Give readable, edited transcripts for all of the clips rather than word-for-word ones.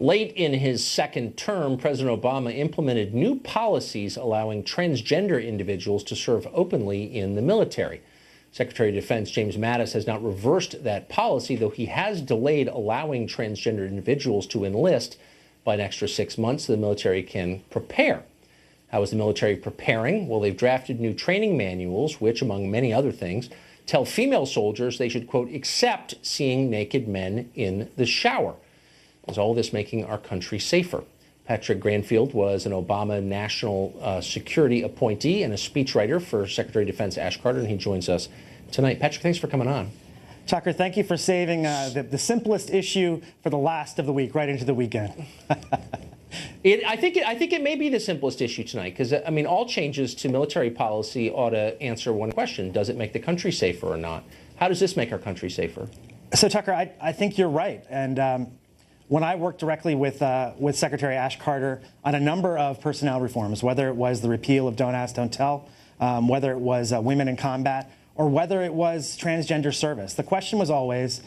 Late in his second term, President Obama implemented new policies allowing transgender individuals to serve openly in the military. Secretary of Defense James Mattis has not reversed that policy, though he has delayed allowing transgender individuals to enlist by an extra 6 months so the military can prepare. How is the military preparing? Well, they've drafted new training manuals, which, among many other things, tell female soldiers they should, quote, accept seeing naked men in the shower. Is all this making our country safer? Patrick Granfield was an Obama national security appointee and a speechwriter for Secretary of Defense Ash Carter, and he joins us tonight. Patrick, thanks for coming on. Tucker, thank you for saving the simplest issue for the last of the week, right into the weekend. I think it may be the simplest issue tonight because, I mean, all changes to military policy ought to answer one question. Does it make the country safer or not? How does this make our country safer? So, Tucker, I think you're right. And when I worked directly with Secretary Ash Carter on a number of personnel reforms, whether it was the repeal of Don't Ask, Don't Tell, whether it was women in combat, or whether it was transgender service, the question was always,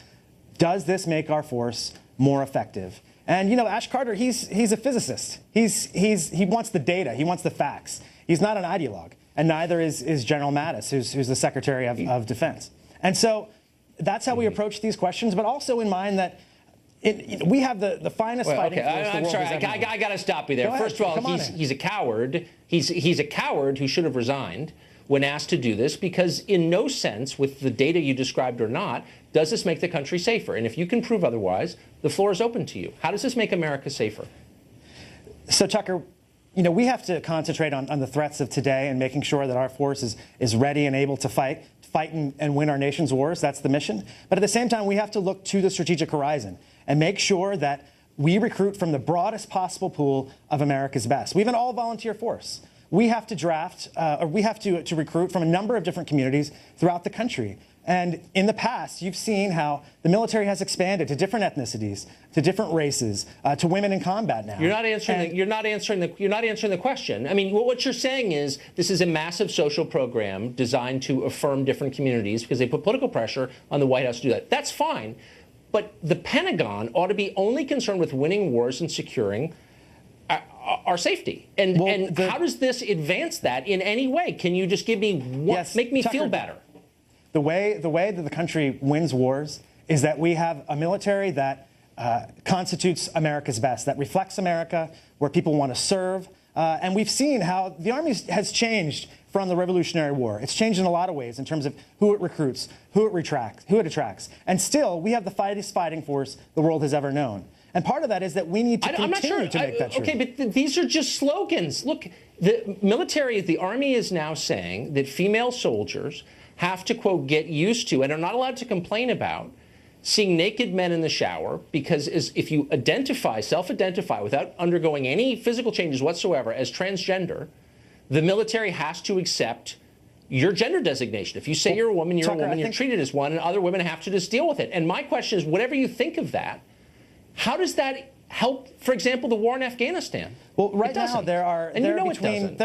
does this make our force more effective? And, you know, Ash Carter, he's a physicist. He wants the data. He wants the facts. He's not an ideologue. And neither is General Mattis, who's the Secretary of Defense. And so that's how we approach these questions, but also in mind that we have the finest fighting force the world I'm sorry, has ever known. I got to stop you there. First of all, he's a coward. He's a coward who should have resigned when asked to do this, because in no sense, with the data you described or not, does this make the country safer. And if you can prove otherwise, the floor is open to you. How does this make America safer? So, Tucker, you know, we have to concentrate on the threats of today and making sure that our force is ready and able to fight and win our nation's wars. That's the mission. But at the same time, we have to look to the strategic horizon and make sure that we recruit from the broadest possible pool of America's best. We have an all-volunteer force. We have to draft, or we have to recruit from a number of different communities throughout the country. And in the past, you've seen how the military has expanded to different ethnicities, to different races, to women in combat now. You're not answering the question. I mean, what you're saying is this is a massive social program designed to affirm different communities because they put political pressure on the White House to do that. That's fine. But the Pentagon ought to be only concerned with winning wars and securing our safety. And how does this advance that in any way? Can you just give me make me feel better? The way that the country wins wars is that we have a military that constitutes America's best, that reflects America, where people want to serve. And we've seen how the Army has changed from the Revolutionary War. It's changed in a lot of ways in terms of who it recruits, who it attracts. And still, we have the finest fighting force the world has ever known. And part of that is that we need to continue to make that true. Okay, but these are just slogans. Look, the military, the Army is now saying that female soldiers have to, quote, get used to and are not allowed to complain about seeing naked men in the shower, because if you self-identify without undergoing any physical changes whatsoever as transgender, the military has to accept your gender designation. If you say you're a woman, you're treated as one, and other women have to just deal with it. And my question is, whatever you think of that, how does that help, for example, the war in Afghanistan? Well, right now there are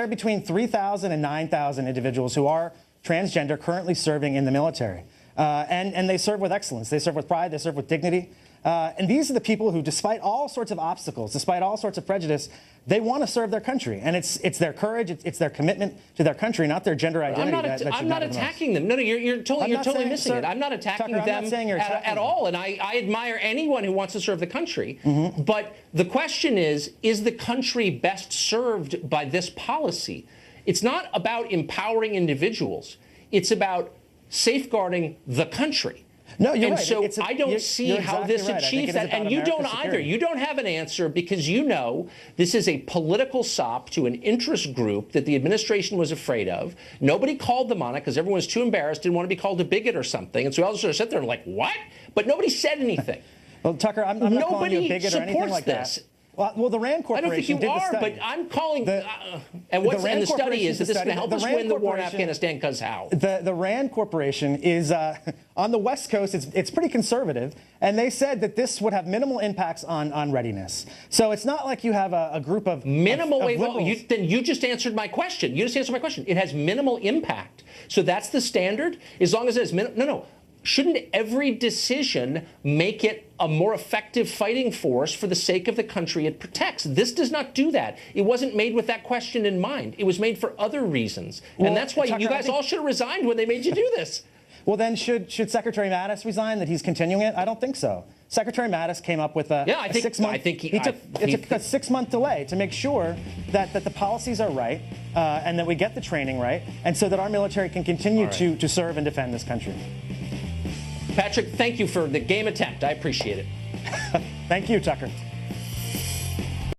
between 3,000 and 9,000 individuals who are transgender currently serving in the military. And they serve with excellence. They serve with pride. They serve with dignity. And these are the people who, despite all sorts of obstacles, despite all sorts of prejudice, they want to serve their country. And it's their courage, it's their commitment to their country, not their gender identity. I'm not attacking them. No, you're totally missing it. I'm not attacking them at all. And I admire anyone who wants to serve the country. Mm-hmm. But the question is the country best served by this policy? It's not about empowering individuals. It's about safeguarding the country. No, you're right. And so I don't see how this achieves that. And you don't either. You don't have an answer because you know this is a political sop to an interest group that the administration was afraid of. Nobody called them on it because everyone was too embarrassed, didn't want to be called a bigot or something. And so we all just sort of sit there and like, what? But nobody said anything. Well, Tucker, I'm not calling you a bigot or anything like that. Well, the Rand Corporation did the study. I don't think you are, but I'm calling. And the study is that this is going to help us win the war in Afghanistan, because how? The Rand Corporation is on the West Coast. It's pretty conservative, and they said that this would have minimal impacts on readiness. So it's not like you have a group of minimal. Then you just answered my question. You just answered my question. It has minimal impact. So that's the standard. As long as it has no. Shouldn't every decision make it a more effective fighting force for the sake of the country it protects? This does not do that. It wasn't made with that question in mind. It was made for other reasons. Well, and that's why Tucker, you guys all should have resigned when they made you do this. Well, then should Secretary Mattis resign that he's continuing it? I don't think so. Secretary Mattis came up with a 6-month. He took a 6-month delay to make sure that the policies are right and that we get the training right, and so that our military can continue to serve and defend this country. Patrick, thank you for the game attempt. I appreciate it. Thank you, Tucker.